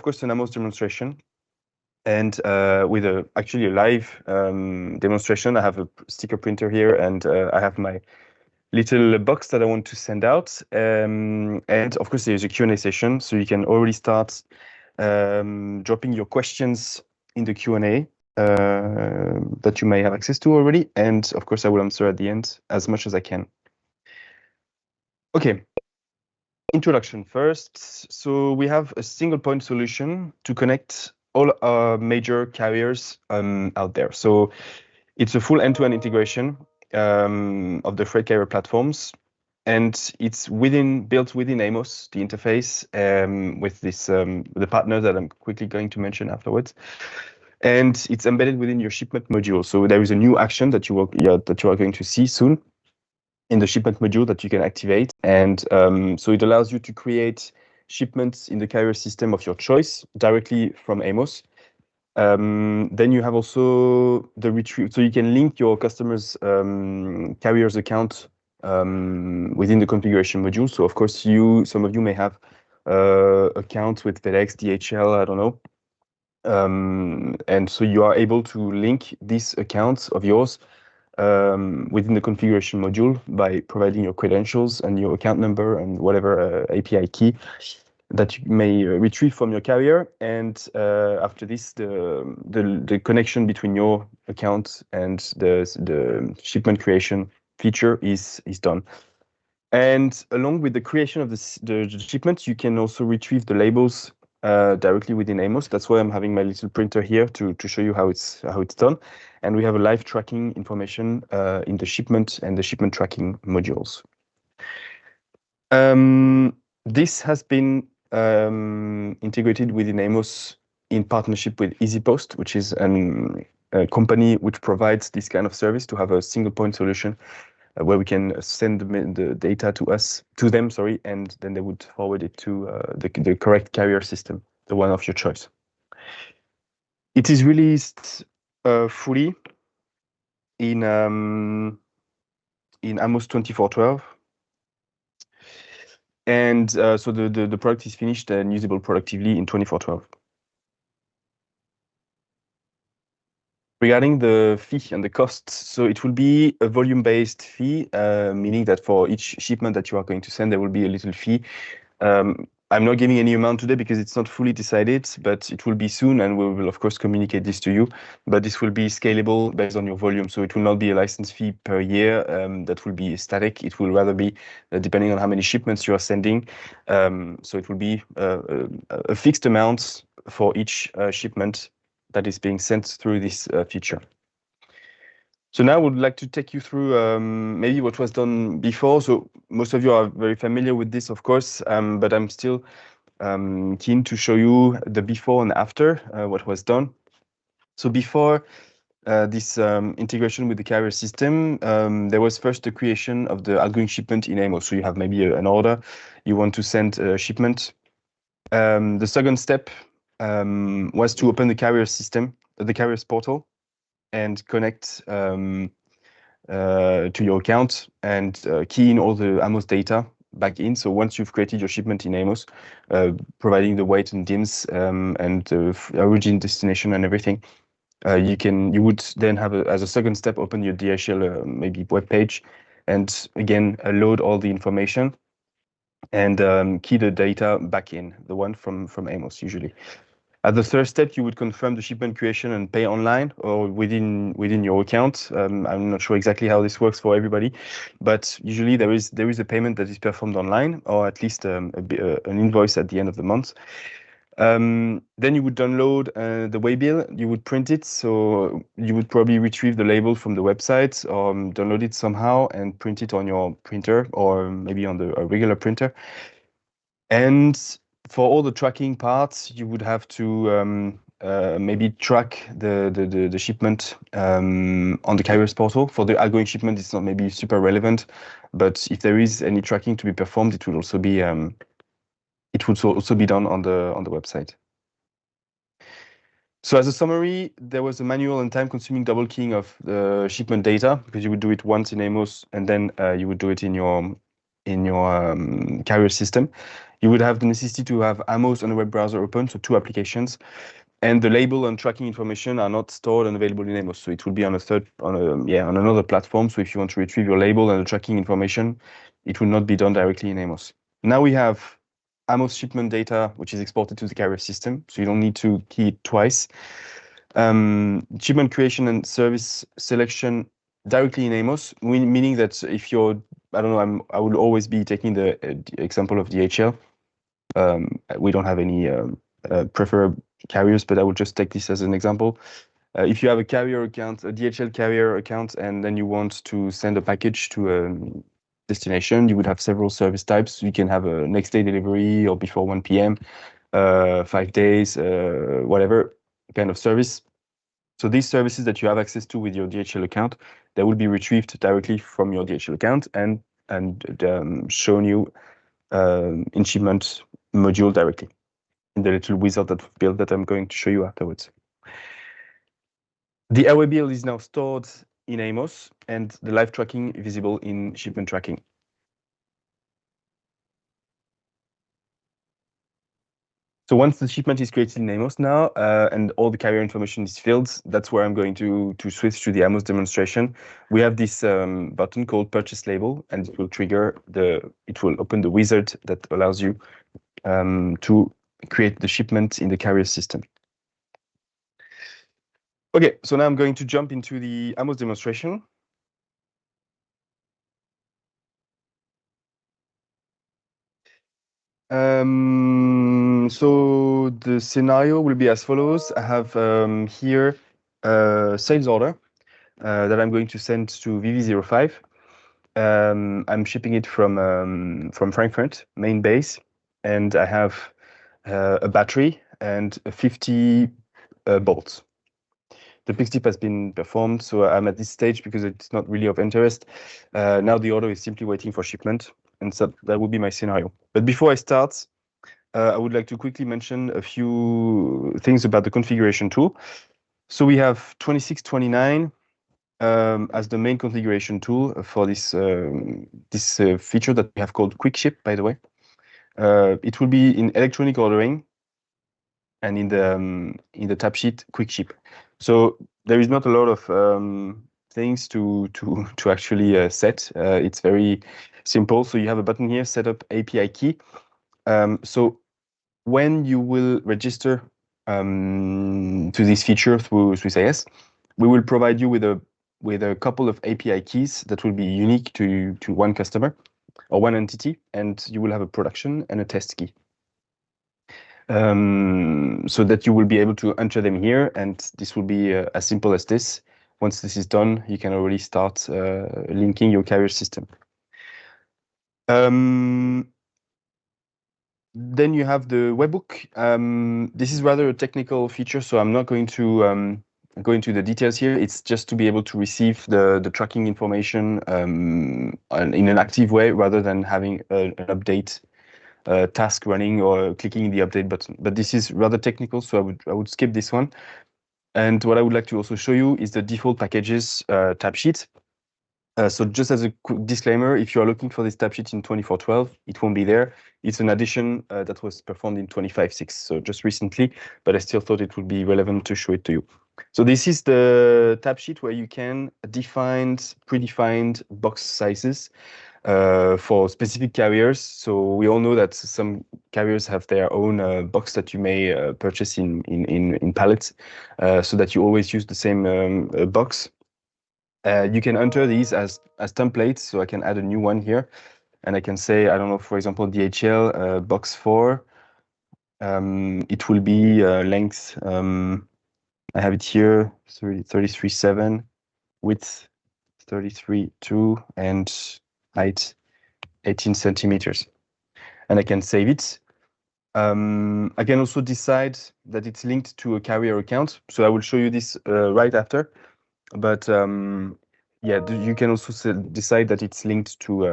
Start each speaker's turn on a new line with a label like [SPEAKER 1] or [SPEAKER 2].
[SPEAKER 1] course, an Amos demonstration. And with actually a live demonstration, I have a sticker printer here, and I have my little box that I want to send out. And of course, there's a Q&A session, so you can already start dropping your questions in the Q&A that you may have access to already. And of course, I will answer at the end as much as I can. Okay. Introduction first. So we have a single point solution to connect all major carriers out there. So it's a full end-to-end integration of the freight carrier platforms, and it's built within Amos, the interface with this the partner that I'm quickly going to mention afterwards. And it's embedded within your shipment module. So there is a new action that you are going to see soon in the shipment module that you can activate. And so it allows you to create shipments in the carrier system of your choice directly from Amos. Then you have also the retrieve, so you can link your customer's carrier's account within the configuration module. So of course, some of you may have accounts with FedEx, DHL, I don't know. And so you are able to link these accounts of yours within the configuration module by providing your credentials and your account number and whatever API key that you may retrieve from your carrier. And after this, the connection between your account and the shipment creation feature is done. And along with the creation of the shipment, you can also retrieve the labels directly within Amos. That's why I'm having my little printer here to show you how it's done. And we have a live tracking information in the shipment and the shipment tracking modules. This has been integrated within Amos in partnership with EasyPost, which is a company which provides this kind of service to have a single point solution where we can send the data to them, and then they would forward it to the correct carrier system, the one of your choice. It is released fully in Amos 24.12. And so the product is finished and usable productively in 24.12. Regarding the fee and the costs, so it will be a volume-based fee, meaning that for each shipment that you are going to send, there will be a little fee. I'm not giving any amount today because it's not fully decided, but it will be soon, and we will, of course, communicate this to you. But this will be scalable based on your volume, so it will not be a license fee per year that will be static. It will rather be depending on how many shipments you are sending. So it will be a fixed amount for each shipment that is being sent through this feature. So now I would like to take you through maybe what was done before. So most of you are very familiar with this, of course, but I'm still keen to show you the before and after, what was done. So before this integration with the carrier system, there was first the creation of the outgoing shipment in Amos. So you have maybe an order, you want to send a shipment. The second step was to open the carrier system, the carrier's portal, and connect to your account and key in all the Amos data back in. So once you've created your shipment in Amos, providing the weight and DIMS and the origin, destination, and everything, you would then have as a second step open your DHL maybe web page, and again load all the information and key the data back in, the one from Amos usually. At the third step, you would confirm the shipment creation and pay online or within your account. I'm not sure exactly how this works for everybody, but usually there is a payment that is performed online, or at least an invoice at the end of the month. Then you would download the waybill. You would print it, so you would probably retrieve the label from the website or download it somehow and print it on your printer or maybe on a regular printer. And for all the tracking parts, you would have to maybe track the shipment on the carrier's portal. For the outgoing shipment, it's not maybe super relevant, but if there is any tracking to be performed, it would also be done on the website. So as a summary, there was a manual and time-consuming double keying of the shipment data, because you would do it once in Amos and then you would do it in your carrier system, you would have the necessity to have Amos on a web browser open, so 2 applications, and the label and tracking information are not stored and available in Amos. So it will be on another platform. So if you want to retrieve your label and the tracking information, it will not be done directly in Amos. Now we have Amos shipment data, which is exported to the carrier system. So you don't need to key it twice. Shipment creation and service selection directly in Amos, meaning that if you're, I don't know, I will always be taking the example of DHL. We don't have any preferred carriers, but I will just take this as an example. If you have a carrier account, a DHL carrier account, and then you want to send a package to a destination, you would have several service types. You can have a next day delivery or before 1 p.m., 5 days, whatever kind of service. So these services that you have access to with your DHL account, they will be retrieved directly from your DHL account and shown you in shipment module directly in the little wizard that we've built that I'm going to show you afterwards. The airway bill is now stored in Amos and the live tracking visible in shipment tracking. So once the shipment is created in Amos now and all the carrier information is filled, that's where I'm going to switch to the Amos demonstration. We have this button called Purchase Label, and it will open the wizard that allows you to create the shipment in the carrier system. Okay, so now I'm going to jump into the Amos demonstration. So the scenario will be as follows. I have here a sales order that I'm going to send to VV05. I'm shipping it from Frankfurt, main base, and I have a battery and 50 bolts. The pick tip has been performed, so I'm at this stage because it's not really of interest. Now the order is simply waiting for shipment, and so that would be my scenario. But before I start, I would like to quickly mention a few things about the configuration tool. So we have 2629 as the main configuration tool for this feature that we have called Quick Ship, by the way. It will be in electronic ordering and in the tab sheet Quick Ship. So there is not a lot of things to actually set. It's very simple. So you have a button here, set up API key. So when you will register to this feature through SwissAS, we will provide you with a couple of API keys that will be unique to one customer or one entity, and you will have a production and a test key. So that you will be able to enter them here, and this will be as simple as this. Once this is done, you can already start linking your carrier system. Then you have the webhook. This is rather a technical feature, so I'm not going to go into the details here. It's just to be able to receive the tracking information in an active way rather than having an update task running or clicking the update button. But this is rather technical, so I would skip this one. And what I would like to also show you is the default packages tab sheet. So just as a quick disclaimer, if you are looking for this tab sheet in 24.12, it won't be there. It's an addition that was performed in 25.6, so just recently, but I still thought it would be relevant to show it to you. So this is the tab sheet where you can define predefined box sizes for specific carriers. So we all know that some carriers have their own box that you may purchase in pallets, so that you always use the same box. You can enter these as templates, so I can add a new one here, and I can say, I don't know, for example, DHL box 4. It will be length. I have it here, 33.7, width 33.2, and height 18 centimeters. And I can save it. I can also decide that it's linked to a carrier account. So I will show you this right after. But yeah, you can also decide that it's linked to